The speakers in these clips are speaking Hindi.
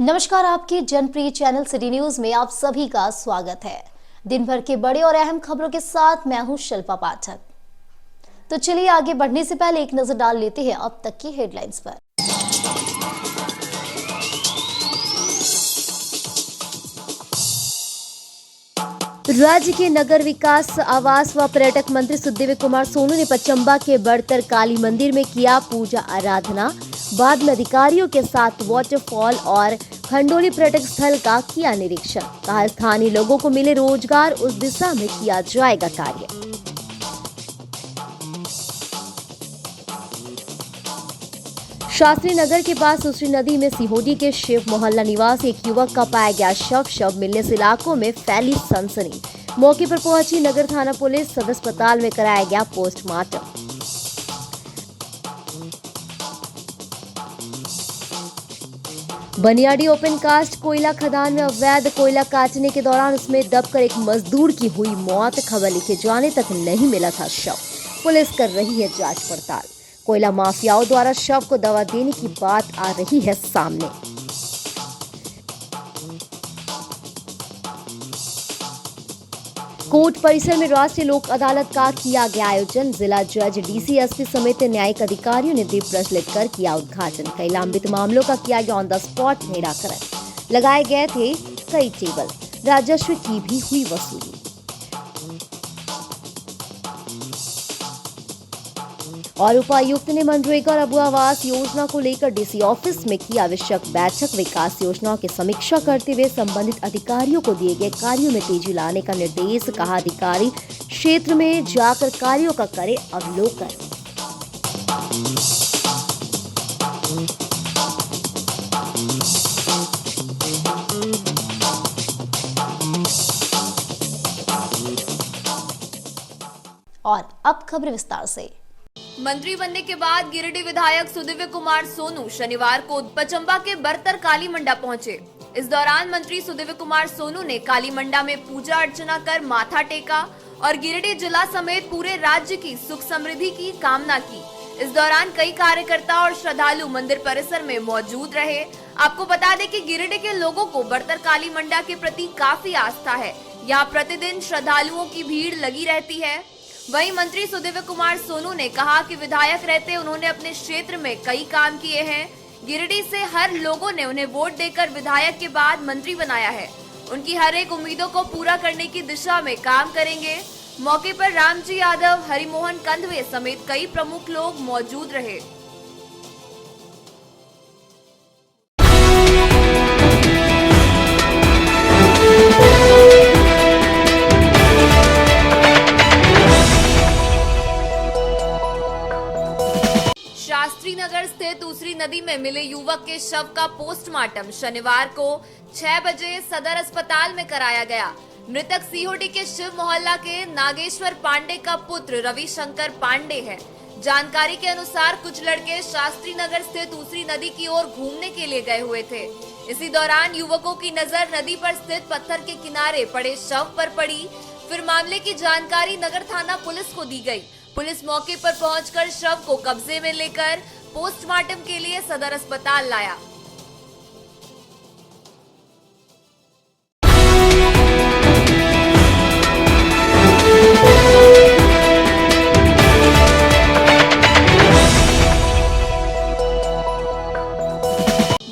नमस्कार, आपके जनप्रिय चैनल सिटी न्यूज में आप सभी का स्वागत है। दिन भर के बड़े और अहम खबरों के साथ मैं हूं शिल्पा पाठक। तो चलिए आगे बढ़ने से पहले एक नजर डाल लेते हैं अब तक की हेडलाइंस पर। राज्य के नगर विकास, आवास व पर्यटक मंत्री सुदेव कुमार सोनू ने पचंबा के बड़तर काली मंदिर में किया पूजा आराधना। बाद में अधिकारियों के साथ वाटरफॉल और खंडोली पर्यटक स्थल का किया निरीक्षण। कहा, स्थानीय लोगों को मिले रोजगार, उस दिशा में किया जाएगा कार्य। शास्त्री नगर के पास दूसरी नदी में सिहोडी के शिव मोहल्ला निवासी एक युवक का पाया गया शव मिलने से इलाकों में फैली सनसनी। मौके पर पहुंची नगर थाना पुलिस, सदर अस्पताल में कराया गया पोस्टमार्टम। बनियाडी ओपन कास्ट कोयला खदान में अवैध कोयला काटने के दौरान उसमें दबकर एक मजदूर की हुई मौत। खबर लिखे जाने तक नहीं मिला था शव। पुलिस कर रही है जांच पड़ताल। कोयला माफियाओं द्वारा शव को दवा देने की बात आ रही है सामने। कोर्ट परिसर में राष्ट्रीय लोक अदालत का किया गया आयोजन। जिला जज, डीसी, एसपी समेत न्यायिक अधिकारियों ने दीप प्रज्वलित कर किया उद्घाटन। कई लंबित मामलों का किया गया ऑन द स्पॉट निराकरण। लगाए गए थे कई टेबल। राजस्व की भी हुई वसूली। और उपायुक्त ने मनरेगा और अबू आवास योजना को लेकर डीसी ऑफिस में की आवश्यक बैठक। विकास योजनाओं की समीक्षा करते हुए संबंधित अधिकारियों को दिए गए कार्यों में तेजी लाने का निर्देश। कहा, अधिकारी क्षेत्र में जाकर कार्यों का करे अवलोकन। और अब खबर विस्तार से। मंत्री बनने के बाद गिरिडीह विधायक सुदेव कुमार सोनू शनिवार को पचंबा के बड़तर काली मंडा पहुंचे। इस दौरान मंत्री सुदेव कुमार सोनू ने काली मंडा में पूजा अर्चना कर माथा टेका और गिरिडीह जिला समेत पूरे राज्य की सुख समृद्धि की कामना की। इस दौरान कई कार्यकर्ता और श्रद्धालु मंदिर परिसर में मौजूद रहे। आपको बता दें कि गिरिडीह के लोगों को बड़तर काली मंडा के प्रति काफी आस्था है। यहाँ प्रतिदिन श्रद्धालुओं की भीड़ लगी रहती है। वहीं मंत्री सुदेव कुमार सोनू ने कहा कि विधायक रहते उन्होंने अपने क्षेत्र में कई काम किए हैं। गिरिडीह से हर लोगों ने उन्हें वोट देकर विधायक के बाद मंत्री बनाया है। उनकी हर एक उम्मीदों को पूरा करने की दिशा में काम करेंगे। मौके पर रामजी यादव, हरिमोहन कंधवे समेत कई प्रमुख लोग मौजूद रहे। शास्त्री नगर स्थित दूसरी नदी में मिले युवक के शव का पोस्टमार्टम शनिवार को 6 बजे सदर अस्पताल में कराया गया। मृतक सीहोडी के शिव मोहल्ला के नागेश्वर पांडे का पुत्र रविशंकर पांडे है। जानकारी के अनुसार कुछ लड़के शास्त्री नगर स्थित दूसरी नदी की ओर घूमने के लिए गए हुए थे। इसी दौरान युवकों की नजर नदी पर स्थित पत्थर के किनारे पड़े शव पर पड़ी। फिर मामले की जानकारी नगर थाना पुलिस को दी गई। पुलिस मौके पर पहुंचकर शव को कब्जे में लेकर पोस्टमार्टम के लिए सदर अस्पताल लाया।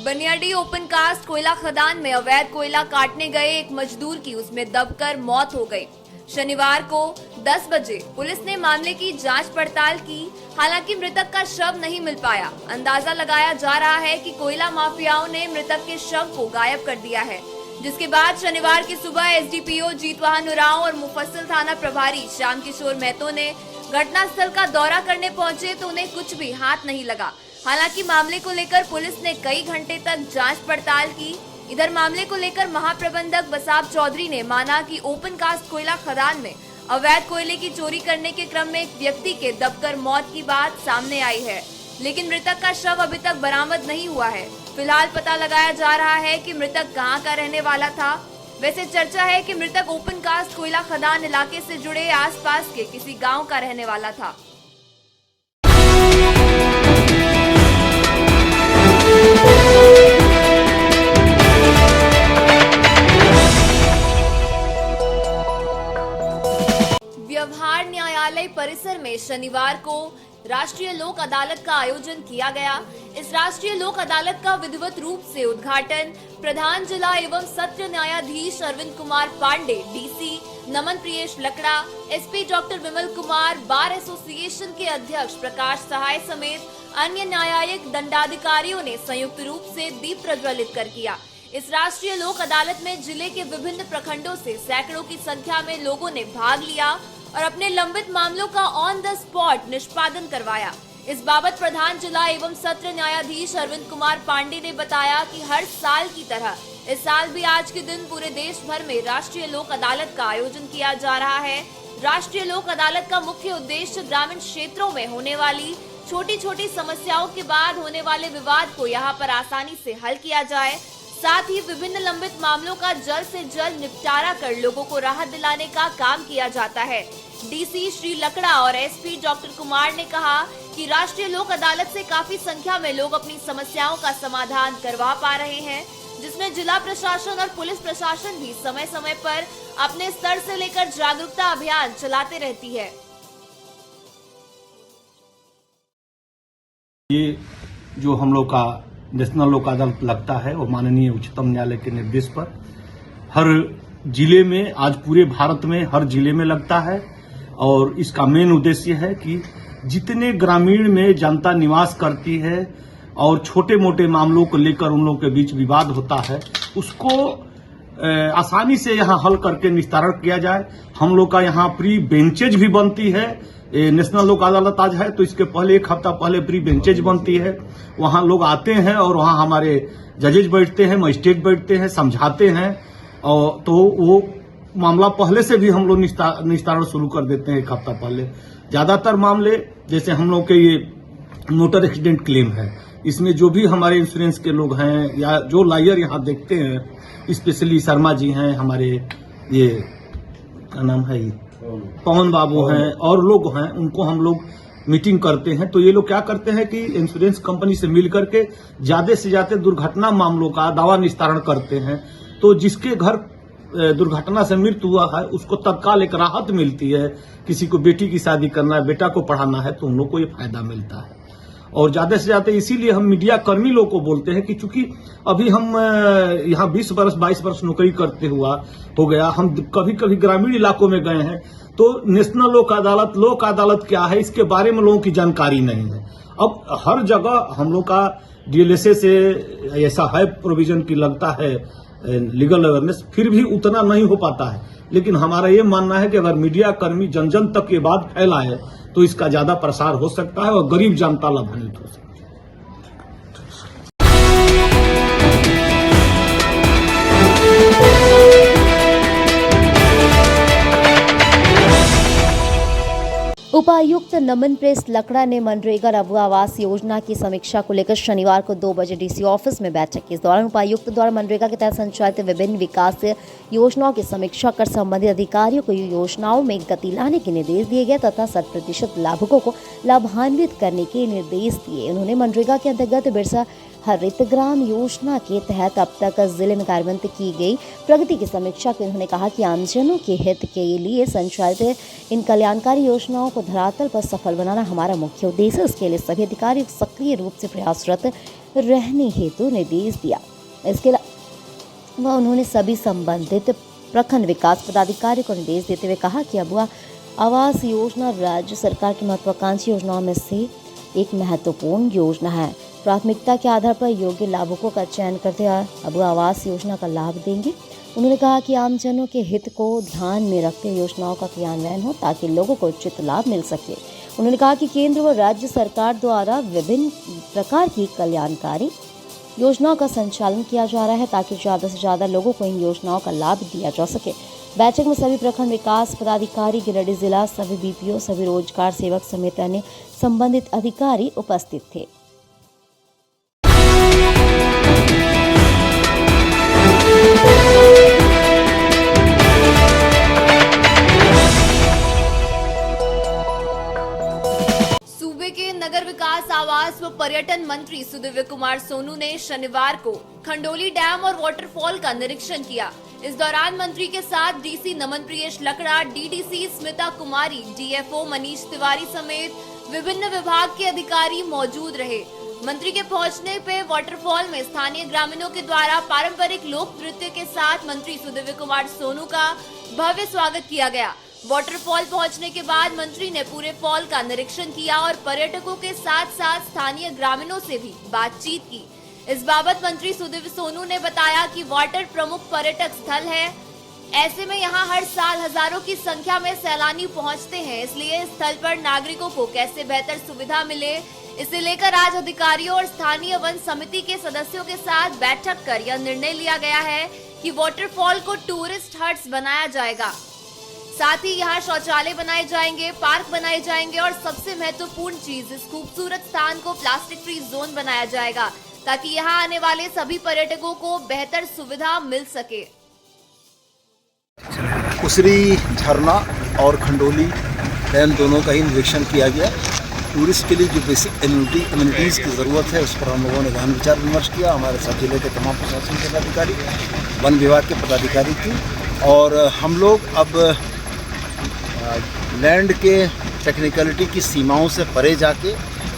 बनियाडी ओपन कास्ट कोयला खदान में अवैध कोयला काटने गए एक मजदूर की उसमें दबकर मौत हो गई। शनिवार को 10 बजे पुलिस ने मामले की जांच पड़ताल की। हालांकि मृतक का शव नहीं मिल पाया। अंदाजा लगाया जा रहा है कि कोयला माफियाओं ने मृतक के शव को गायब कर दिया है, जिसके बाद शनिवार की सुबह एसडीपीओ जीतवाहन उरांव और मुफस्सिल थाना प्रभारी श्याम किशोर महतो ने घटनास्थल का दौरा करने पहुंचे तो उन्हें कुछ भी हाथ नहीं लगा। हालांकि मामले को लेकर पुलिस ने कई घंटे तक जांच पड़ताल की। इधर मामले को लेकर महाप्रबंधक बसाब चौधरी ने माना कि ओपन कास्ट कोयला खदान में अवैध कोयले की चोरी करने के क्रम में एक व्यक्ति के दबकर मौत की बात सामने आई है, लेकिन मृतक का शव अभी तक बरामद नहीं हुआ है। फिलहाल पता लगाया जा रहा है कि मृतक कहां का रहने वाला था। वैसे चर्चा है कि मृतक ओपन कास्ट कोयला खदान इलाके से जुड़े आसपास के किसी गांव का रहने वाला था। न्यायालय परिसर में शनिवार को राष्ट्रीय लोक अदालत का आयोजन किया गया। इस राष्ट्रीय लोक अदालत का विधिवत रूप से उद्घाटन प्रधान जिला एवं सत्र न्यायाधीश Arvind Kumar Pandey, DC Naman Priyesh Lakra, SP doctor Vimal Kumar, bar association के अध्यक्ष प्रकाश सहाय समेत अन्य न्यायिक दंडाधिकारियों ने संयुक्त रूप से दीप प्रज्वलित कर किया। इस राष्ट्रीय लोक अदालत में जिले के विभिन्न प्रखंडों से सैकड़ों की संख्या में लोगों ने भाग लिया और अपने लंबित मामलों का ऑन द स्पॉट निष्पादन करवाया। इस बाबत प्रधान जिला एवं सत्र न्यायाधीश अरविंद कुमार पांडे ने बताया कि हर साल की तरह इस साल भी आज के दिन पूरे देश भर में राष्ट्रीय लोक अदालत का आयोजन किया जा रहा है। राष्ट्रीय लोक अदालत का मुख्य उद्देश्य ग्रामीण क्षेत्रों में होने वाली छोटी छोटी समस्याओं के बाद होने वाले विवाद को यहाँ पर आसानी से हल किया जाए, साथ ही विभिन्न लंबित मामलों का जल्द से जल्द निपटारा कर लोगों को राहत दिलाने का काम किया जाता है। डीसी श्री लकड़ा और एसपी डॉक्टर कुमार ने कहा कि राष्ट्रीय लोक अदालत से काफी संख्या में लोग अपनी समस्याओं का समाधान करवा पा रहे हैं, जिसमें जिला प्रशासन और पुलिस प्रशासन भी समय समय पर अपने स्तर से लेकर जागरूकता अभियान चलाते रहती है। ये जो हम लोग का नेशनल लोक अदालत लगता है वो माननीय उच्चतम न्यायालय के निर्देश पर हर जिले में, आज पूरे भारत में हर जिले में लगता है। और इसका मेन उद्देश्य है कि जितने ग्रामीण में जनता निवास करती है और छोटे मोटे मामलों को लेकर उन लोगों के बीच विवाद होता है, उसको आसानी से यहाँ हल करके निस्तारण किया जाए। हम लोग का यहाँ प्री बेंचेज भी बनती है। नेशनल लोक अदालत आज है तो इसके पहले एक हफ्ता पहले प्री बेंचेज बनती है। वहाँ लोग आते हैं और वहाँ हमारे जजेज बैठते हैं, मजिस्ट्रेट बैठते हैं, समझाते हैं, और तो वो मामला पहले से भी हम लोग निस्तारण शुरू कर देते हैं एक हफ्ता पहले। ज्यादातर मामले जैसे हम लोग के ये मोटर एक्सीडेंट क्लेम है, इसमें जो भी हमारे इंश्योरेंस के लोग हैं या जो लॉयर यहाँ देखते हैं, स्पेशली शर्मा जी हैं, हमारे ये क्या नाम है, पवन बाबू हैं और लोग हैं, उनको हम लोग मीटिंग करते हैं। तो ये लोग क्या करते हैं कि इंश्योरेंस कंपनी से मिल करके ज्यादा से ज्यादा दुर्घटना मामलों का दावा निस्तारण करते हैं। तो जिसके घर दुर्घटना से मृत्यु हुआ है उसको तत्काल एक राहत मिलती है। किसी को बेटी की शादी करना है, बेटा को पढ़ाना है, तो उन लोग को ये फायदा मिलता है। और ज्यादा से ज्यादा इसीलिए हम मीडिया कर्मी लोग को बोलते हैं कि चूंकि अभी हम यहाँ 20 वर्ष 22 वर्ष नौकरी करते हो गया, हम कभी कभी ग्रामीण इलाकों में गए हैं, तो नेशनल लोक अदालत क्या है इसके बारे में लोगों की जानकारी नहीं है। अब हर जगह हम लोग का डीएलएसए से ऐसा है प्रोविजन की लगता है लीगल अवेयरनेस, फिर भी उतना नहीं हो पाता है। लेकिन हमारा ये मानना है कि अगर मीडिया कर्मी जन जन तक ये बात फैलाए तो इसका ज्यादा प्रसार हो सकता है और गरीब जनता लाभान्वित हो सकती है। उपायुक्त नमन प्रेस लकड़ा ने मनरेगा लघु आवास योजना की समीक्षा को लेकर शनिवार को 2 बजे डीसी ऑफिस में बैठक की। इस दौरान उपायुक्त द्वारा मनरेगा के तहत संचालित विभिन्न विकास योजनाओं की समीक्षा कर संबंधित अधिकारियों को योजनाओं में गति लाने के निर्देश दिए गए तथा 100% लाभुकों को लाभान्वित करने के निर्देश दिए। उन्होंने मनरेगा के अंतर्गत बिरसा हरित ग्राम योजना के तहत अब तक जिले में कार्यान्वित की गई प्रगति की समीक्षा की। उन्होंने कहा कि आमजनों के हित के लिए संचालित इन कल्याणकारी योजनाओं को धरातल पर सफल बनाना हमारा मुख्य उद्देश्य है। इसके लिए सभी अधिकारी सक्रिय रूप से प्रयासरत रहने हेतु निर्देश दिया। इसके अलावा उन्होंने सभी संबंधित प्रखंड विकास पदाधिकारियों को निर्देश देते हुए कहा कि अबुआ आवास योजना राज्य सरकार की महत्वाकांक्षी योजनाओं में से एक महत्वपूर्ण योजना है। प्राथमिकता के आधार पर योग्य लाभुकों का चयन करते हुए अबुआ आवास योजना का लाभ देंगे। उन्होंने कहा कि आमजनों के हित को ध्यान में रखते योजनाओं का क्रियान्वयन हो ताकि लोगों को उचित लाभ मिल सके। उन्होंने कहा कि केंद्र व राज्य सरकार द्वारा विभिन्न प्रकार की कल्याणकारी योजनाओं का संचालन किया जा रहा है ताकि ज़्यादा से ज़्यादा लोगों को इन योजनाओं का लाभ दिया जा सके। बैठक में सभी प्रखंड विकास पदाधिकारी, गिरिडीह जिला, सभी बीपीओ, सभी रोजगार सेवक समेत अन्य संबंधित अधिकारी उपस्थित थे। नगर विकास, आवास व पर्यटन मंत्री सुदीव्य कुमार सोनू ने शनिवार को खंडोली डैम और वाटरफॉल का निरीक्षण किया। इस दौरान मंत्री के साथ डीसी नमन प्रियेश लकड़ा, डीडीसी स्मिता कुमारी, डीएफओ मनीष तिवारी समेत विभिन्न विभाग के अधिकारी मौजूद रहे। मंत्री के पहुंचने पे वाटरफॉल में स्थानीय ग्रामीणों के द्वारा पारंपरिक लोक नृत्य के साथ मंत्री सुदिव्य कुमार सोनू का भव्य स्वागत किया गया। वाटरफॉल पहुंचने के बाद मंत्री ने पूरे फॉल का निरीक्षण किया और पर्यटकों के साथ साथ स्थानीय ग्रामीणों से भी बातचीत की। इस बाबत मंत्री सुदिव्य सोनू ने बताया कि वाटर प्रमुख पर्यटक स्थल है, ऐसे में यहाँ हर साल हजारों की संख्या में सैलानी पहुँचते हैं, इसलिए इस स्थल पर नागरिकों को कैसे बेहतर सुविधा मिले, इसे लेकर आज अधिकारियों और स्थानीय वन समिति के सदस्यों के साथ बैठक कर यह निर्णय लिया गया है कि वाटरफॉल को टूरिस्ट हट्स बनाया जाएगा। साथ ही यहाँ शौचालय बनाए जाएंगे, पार्क बनाए जाएंगे और सबसे महत्वपूर्ण चीज, इस खूबसूरत स्थान को प्लास्टिक फ्री जोन बनाया जाएगा ताकि यहाँ आने वाले सभी पर्यटकों को बेहतर सुविधा मिल सके। उसरी झरना और खंडोली डैम दोनों का ही निरीक्षण किया गया। टूरिस्ट के लिए जो बेसिक एम्यूनिटीज़ की ज़रूरत है उस पर हम लोगों ने गहन विचार विमर्श किया। हमारे साथ जिले के तमाम प्रशासन के पदाधिकारी, वन विभाग के पदाधिकारी थी और हम लोग अब लैंड के टेक्निकलिटी की सीमाओं से परे जाके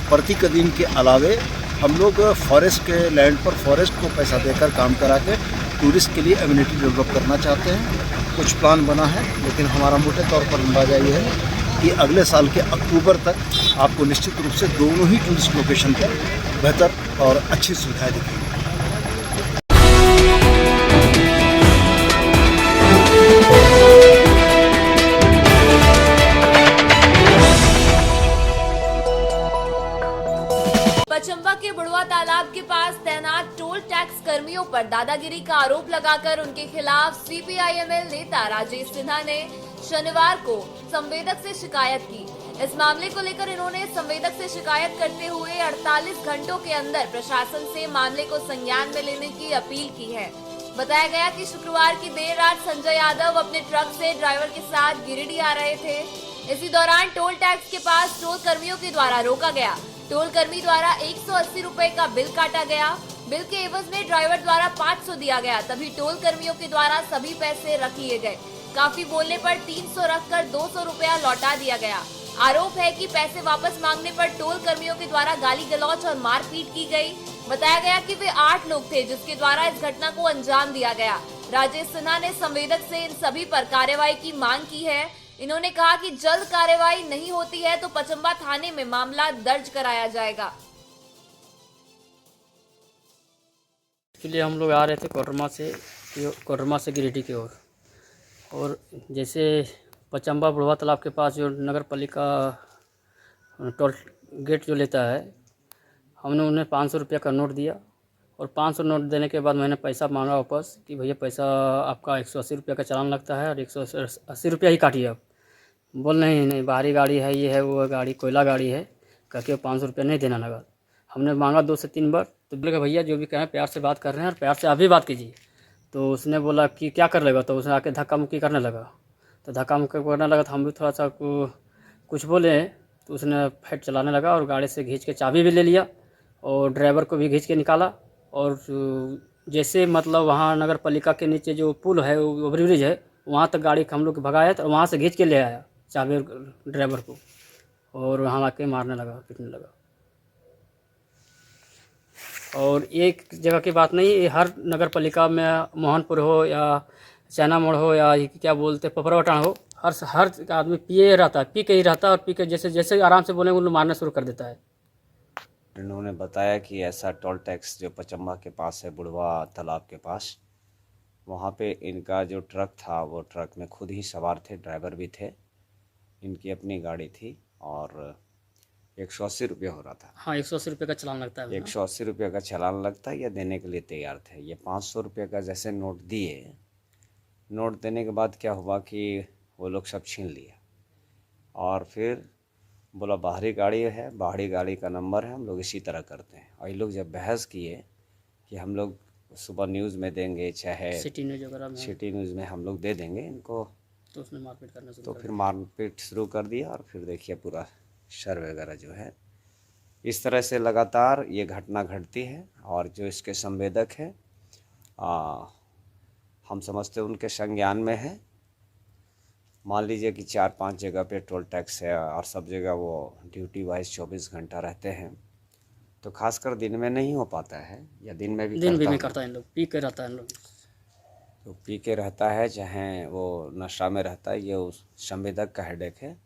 प्रति कदीम के अलावे हम लोग फॉरेस्ट के लैंड पर फॉरेस्ट को पैसा देकर काम करा के टूरिस्ट के लिए एम्यूनिटी डेवलप करना चाहते हैं। कुछ प्लान बना है, लेकिन हमारा मोटे तौर पर अंदाजा ये है कि अगले साल के अक्टूबर तक आपको निश्चित रूप से दोनों ही टूरिस्ट लोकेशन पर बेहतर और अच्छी सुविधाएं दिखेंगी। पचंबा के बुढ़वा तालाब के पास तैनात टोल टैक्स कर्मियों पर दादागिरी का आरोप लगाकर उनके खिलाफ सीपीआईएमएल नेता राजेश सिन्हा ने शनिवार को संवेदक से शिकायत की। इस मामले को लेकर इन्होंने संवेदक से शिकायत करते हुए 48 घंटों के अंदर प्रशासन से मामले को संज्ञान में लेने की अपील की है। बताया गया कि शुक्रवार की देर रात संजय यादव अपने ट्रक से ड्राइवर के साथ गिरिडीह आ रहे थे। इसी दौरान टोल टैक्स के पास टोल कर्मियों के द्वारा रोका गया। टोल कर्मी द्वारा 180 रुपए का बिल काटा गया। बिल के एवज में ड्राइवर द्वारा 500 दिया गया, तभी टोल कर्मियों के द्वारा सभी पैसे रख लिए गए। काफी बोलने पर 300 रखकर 200 रुपया लौटा दिया गया। आरोप है कि पैसे वापस मांगने पर टोल कर्मियों के द्वारा गाली गलौज और मारपीट की गई। बताया गया कि वे 8 लोग थे जिसके द्वारा इस घटना को अंजाम दिया गया। राजेश सिन्हा ने संवेदक से इन सभी पर कार्रवाई की मांग की है। इन्होंने कहा कि जल्द कार्रवाई नहीं होती है तो पचंबा थाने में मामला दर्ज कराया जाएगा। एक्चुअली हम लोग आ रहे थे कोडरमा से गिरिडीह की ओर, और जैसे पचंबा बुढ़वा तालाब के पास जो नगर पालिका टोल गेट जो लेता है, हमने उन्हें 500 रुपये का नोट दिया और 500 नोट देने के बाद मैंने पैसा मांगा वापस कि भैया पैसा आपका 180 रुपये का चालान लगता है और 180 रुपया ही काटिए आप। बोल नहीं बाहरी गाड़ी है, ये है वो गाड़ी कोयला गाड़ी है, करके 500 रुपया नहीं देना लगा। हमने मांगा 2 से 3 बार, तो बोले भैया जो भी कहें प्यार से बात कर रहे हैं और प्यार से आप भी बात कीजिए। तो उसने बोला कि क्या कर लेगा, तो उसने आके धक्का मुक्की करने लगा। तो धक्का मुक्की करने लगा तो हम भी थोड़ा सा कुछ बोले, तो उसने फाइट चलाने लगा और गाड़ी से खींच के चाबी भी ले लिया और ड्राइवर को भी खींच के निकाला। और जैसे मतलब वहाँ नगर पालिका के नीचे जो पुल है, ओवर ब्रिज है, वहाँ तक गाड़ी हम लोग भगाया तो वहाँ से खींच के ले आया चाबी ड्राइवर को, और वहाँ आके मारने लगा, पीटने लगा। और एक जगह की बात नहीं, ये हर नगर पालिका में मोहनपुर हो या चाइना मोड़ हो या क्या बोलते पपरवटान हो, हर आदमी पिए रहता है, पी के ही रहता है और पी के जैसे जैसे आराम से बोलेंगे उन लोग मारना शुरू कर देता है। इन्होंने बताया कि ऐसा टोल टैक्स जो पचंबा के पास है, बुढ़वा तालाब के पास, वहाँ पे इनका जो ट्रक था वो ट्रक में खुद ही सवार थे, ड्राइवर भी थे, इनकी अपनी गाड़ी थी और 180 रुपये हो रहा था। हाँ, 180 रुपये का चालान लगता है। 180 रुपये का चालान लगता है, या देने के लिए तैयार थे। ये 500 रुपये का जैसे नोट दिए, नोट देने के बाद क्या हुआ कि वो लोग सब छीन लिया और फिर बोला बाहरी गाड़ी है, बाहरी गाड़ी का नंबर है, हम लोग इसी तरह करते हैं। और ये लोग जब बहस किए कि हम लोग सुबह न्यूज़ में देंगे, चाहे सिटी न्यूज़ वगैरह में, सिटी न्यूज़ में हम लोग दे देंगे इनको, तो उसने मारपीट करना शुरू तो कर फिर मारपीट शुरू कर दिया। और फिर देखिए पूरा शर वगैरह जो है, इस तरह से लगातार ये घटना घटती है। और जो इसके संवेदक है, हम समझते हैं उनके संज्ञान में है। मान लीजिए कि 4-5 जगह पे टोल टैक्स है और सब जगह वो ड्यूटी वाइज 24 घंटा रहते हैं, तो खासकर दिन में नहीं हो पाता है, या दिन में भी दिन भी करता नहीं है। करता इन लोग, पी के रहता है इन लोग। तो पी के रहता है चाहे वो नशा में रहता है, ये उस संवेदक का हेडेक है।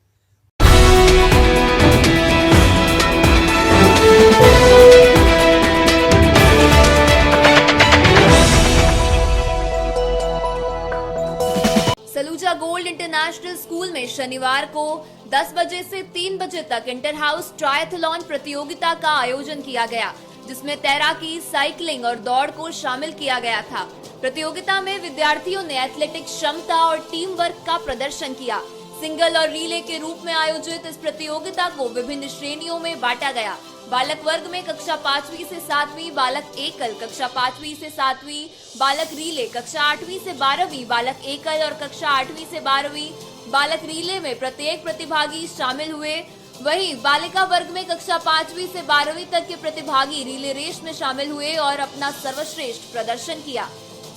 सलूजा गोल्ड इंटरनेशनल स्कूल में शनिवार को 10 बजे से 3 बजे तक इंटर हाउस ट्रायथलॉन प्रतियोगिता का आयोजन किया गया, जिसमें तैराकी, साइकिलिंग और दौड़ को शामिल किया गया था। प्रतियोगिता में विद्यार्थियों ने एथलेटिक क्षमता और टीम वर्क का प्रदर्शन किया। सिंगल और रिले के रूप में आयोजित इस प्रतियोगिता को विभिन्न श्रेणियों में बांटा गया। बालक वर्ग में कक्षा 5वीं से 7वीं, बालक एकल कक्षा 5वीं से 7वीं, बालक रीले कक्षा 8वीं से 12वीं, बालक एकल और कक्षा 8वीं से 12वीं बालक रीले में प्रत्येक प्रतिभागी शामिल हुए। वहीं बालिका वर्ग में कक्षा 5वीं से 12वीं तक के प्रतिभागी रिले रेस में शामिल हुए और अपना सर्वश्रेष्ठ प्रदर्शन किया।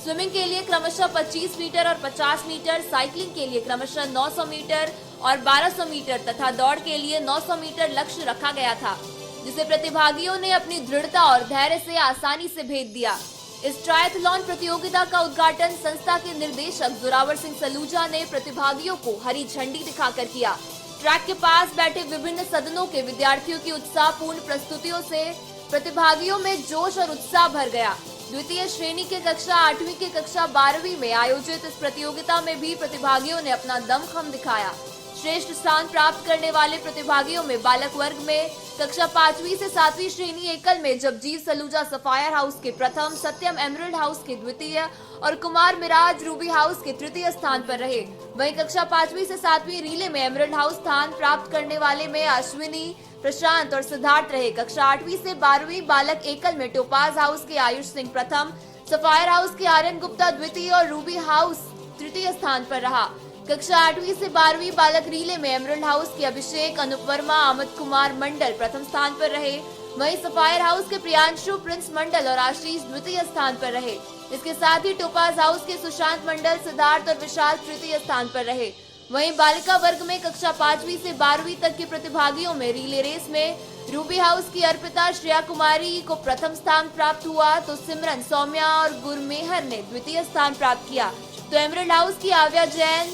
स्विमिंग के लिए क्रमशः 25 मीटर और 50 मीटर, साइकिलिंग के लिए क्रमशः 900 मीटर और 1200 मीटर तथा दौड़ के लिए 900 मीटर लक्ष्य रखा गया था, जिसे प्रतिभागियों ने अपनी दृढ़ता और धैर्य से आसानी से भेद दिया। इस ट्रायथलॉन प्रतियोगिता का उद्घाटन संस्था के निर्देशक जोरावर सिंह सलूजा ने प्रतिभागियों को हरी झंडी दिखाकर किया। ट्रैक के पास बैठे विभिन्न सदनों के विद्यार्थियों की उत्साहपूर्ण प्रस्तुतियों से प्रतिभागियों में जोश और उत्साह भर गया। द्वितीय श्रेणी के कक्षा 8वीं के कक्षा 12वीं में आयोजित इस प्रतियोगिता में भी प्रतिभागियों ने अपना दमखम दिखाया। श्रेष्ठ स्थान प्राप्त करने वाले प्रतिभागियों में बालक वर्ग में कक्षा 5वीं से 7वीं श्रेणी एकल में जगजीत सलूजा सफायर हाउस के प्रथम, सत्यम एमरल्ड हाउस के द्वितीय और कुमार मिराज रूबी हाउस के तृतीय स्थान पर रहे। वहीं कक्षा 5वीं से 7वीं रीले में एमरल्ड हाउस स्थान प्राप्त करने वाले में अश्विनी, प्रशांत और सिद्धार्थ रहे। कक्षा 8वीं से 12वीं बालक एकल में टोपाज हाउस के आयुष सिंह प्रथम, सफायर हाउस के आर्यन गुप्ता द्वितीय और रूबी हाउस तृतीय स्थान पर रहा। कक्षा 8वीं से 12वीं बालक रीले में एमरल्ड हाउस के अभिषेक, अनुप वर्मा, अमित कुमार मंडल प्रथम स्थान पर रहे। वहीं सफायर हाउस के प्रियांशु, प्रिंस मंडल और आशीष द्वितीय स्थान पर रहे। इसके साथ ही टोपाज हाउस के सुशांत मंडल, सिद्धार्थ और विशाल तृतीय स्थान पर रहे। वहीं बालिका वर्ग में कक्षा 5वीं से 12वीं तक के प्रतिभागियों में रिले रेस में रूबी हाउस की अर्पिता, श्रेया कुमारी को प्रथम स्थान प्राप्त हुआ, तो सिमरन, सौम्या और गुरमेहर ने द्वितीय स्थान प्राप्त किया। तो एमरल्ड हाउस की आव्या जैन,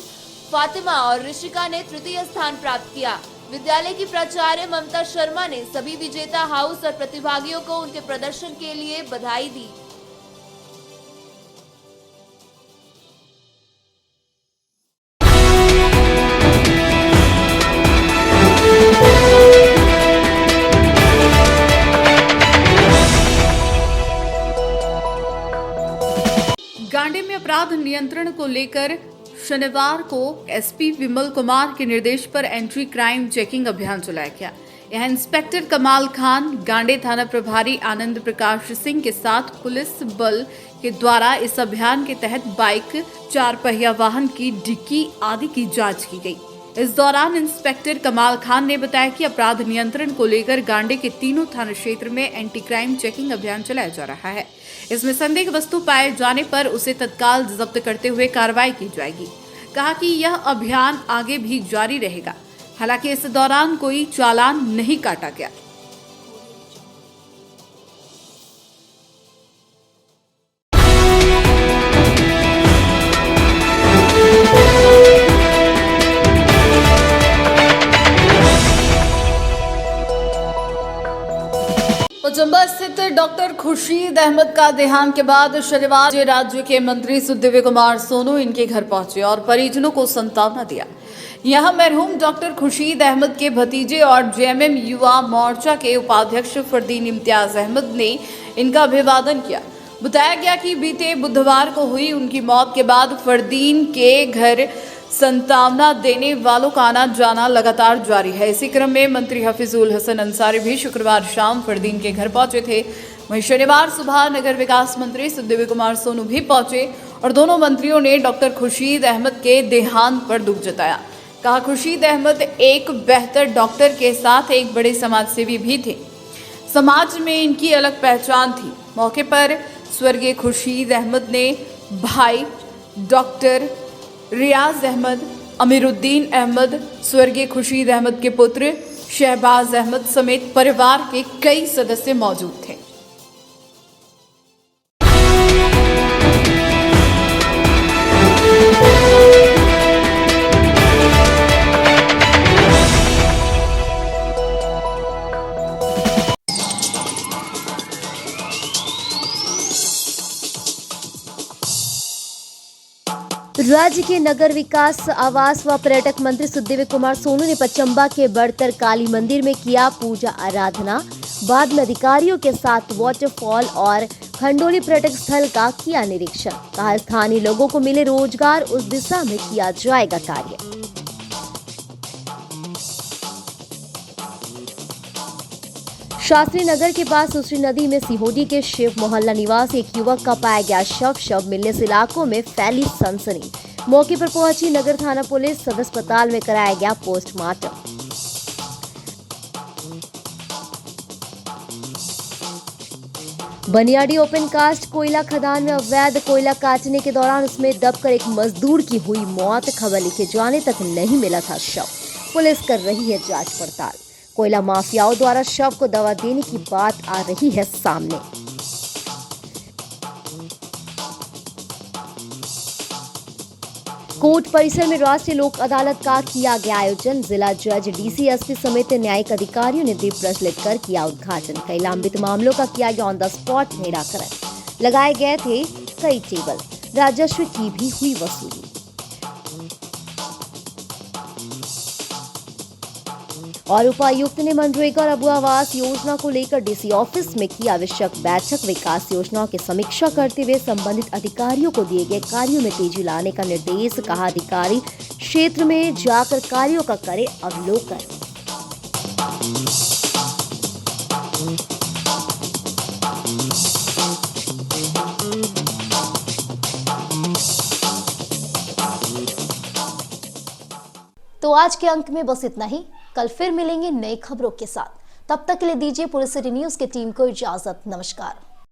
फातिमा और ऋषिका ने तृतीय स्थान प्राप्त किया। विद्यालय की प्राचार्य ममता शर्मा ने सभी विजेता हाउस और प्रतिभागियों को उनके प्रदर्शन के लिए बधाई दी। गांडे में अपराध नियंत्रण को लेकर शनिवार को एसपी विमल कुमार के निर्देश पर एंट्री क्राइम चेकिंग अभियान चलाया गया। यहां इंस्पेक्टर कमाल खान, गांडे थाना प्रभारी आनंद प्रकाश सिंह के साथ पुलिस बल के द्वारा इस अभियान के तहत बाइक, 4 पहिया वाहन की डिक्की आदि की जांच की गई। इस दौरान इंस्पेक्टर कमाल खान ने बताया कि अपराध नियंत्रण को लेकर गांडे के तीनों थाना क्षेत्र में एंटी क्राइम चेकिंग अभियान चलाया जा रहा है। इसमें संदिग्ध वस्तु पाए जाने पर उसे तत्काल जब्त करते हुए कार्रवाई की जाएगी। कहा कि यह अभियान आगे भी जारी रहेगा। हालांकि इस दौरान कोई चालान नहीं काटा गया। चंबा स्थित डॉक्टर खुर्शीद अहमद का देहांत के बाद शनिवार राज्य के मंत्री सुदीव्य कुमार सोनू इनके घर पहुंचे और परिजनों को सांत्वना दिया। यहां मरहूम डॉक्टर खुर्शीद अहमद के भतीजे और जेएमएम युवा मोर्चा के उपाध्यक्ष फरदीन इम्तियाज अहमद ने इनका अभिवादन किया। बताया गया कि बीते बुधवार को हुई उनकी मौत के बाद फरदीन के घर सांत्वना देने वालों का आना जाना लगातार जारी है। इसी क्रम में मंत्री हफीजुल हसन अंसारी भी शुक्रवार शाम फरदीन के घर पहुंचे थे। वहीं शनिवार सुबह नगर विकास मंत्री सुदीव्य कुमार सोनू भी पहुंचे और दोनों मंत्रियों ने डॉक्टर खुर्शीद अहमद के देहांत पर दुख जताया। कहा, खुर्शीद अहमद एक बेहतर डॉक्टर के साथ एक बड़े समाजसेवी भी थे। समाज में इनकी अलग पहचान थी। मौके पर स्वर्गीय खुर्शीद अहमद ने भाई डॉक्टर रियाज अहमद, अमीरुद्दीन अहमद, स्वर्गीय खुर्शीद अहमद के पुत्र शहबाज अहमद समेत परिवार के कई सदस्य मौजूद थे। राज्य के नगर विकास, आवास व पर्यटक मंत्री सुखदेव कुमार सोनू ने पचम्बा के बड़तर काली मंदिर में किया पूजा आराधना। बाद में अधिकारियों के साथ वाटरफॉल और खंडोली पर्यटक स्थल का किया निरीक्षण। कहा स्थानीय लोगों को मिले रोजगार, उस दिशा में किया जाएगा कार्य। शास्त्री नगर के पास दूसरी नदी में सिहोडी के शिव मोहल्ला निवासी एक युवक का पाया गया शव मिलने से इलाकों में फैली सनसनी। मौके पर पहुंची नगर थाना पुलिस, सदर अस्पताल में कराया गया पोस्टमार्टम। बनियाडी ओपन कास्ट कोयला खदान में अवैध कोयला काटने के दौरान उसमें दबकर एक मजदूर की हुई मौत। खबर लिखे जाने तक नहीं मिला था शव। पुलिस कर रही है जांच पड़ताल। कोयला माफियाओं द्वारा शव को दवा देने की बात आ रही है सामने। कोर्ट परिसर में राष्ट्रीय लोक अदालत का किया गया आयोजन। जिला जज, डीसी, एसपी समेत न्यायिक अधिकारियों ने दीप प्रज्वलित कर किया उद्घाटन। कई लंबित मामलों का किया गया ऑन द स्पॉट निराकरण। लगाए गए थे कई टेबल। राजस्व की भी हुई वसूली। और उपायुक्त ने मनरेगा और अबू आवास योजना को लेकर डीसी ऑफिस में की आवश्यक बैठक। विकास योजनाओं की समीक्षा करते हुए संबंधित अधिकारियों को दिए गए कार्यों में तेजी लाने का निर्देश। कहा अधिकारी क्षेत्र में जाकर कार्यों का करे अवलोकन। तो आज के अंक में बस इतना ही। कल फिर मिलेंगे नई खबरों के साथ। तब तक के लिए दीजिए पुलिस सिटी न्यूज की टीम को इजाजत। नमस्कार।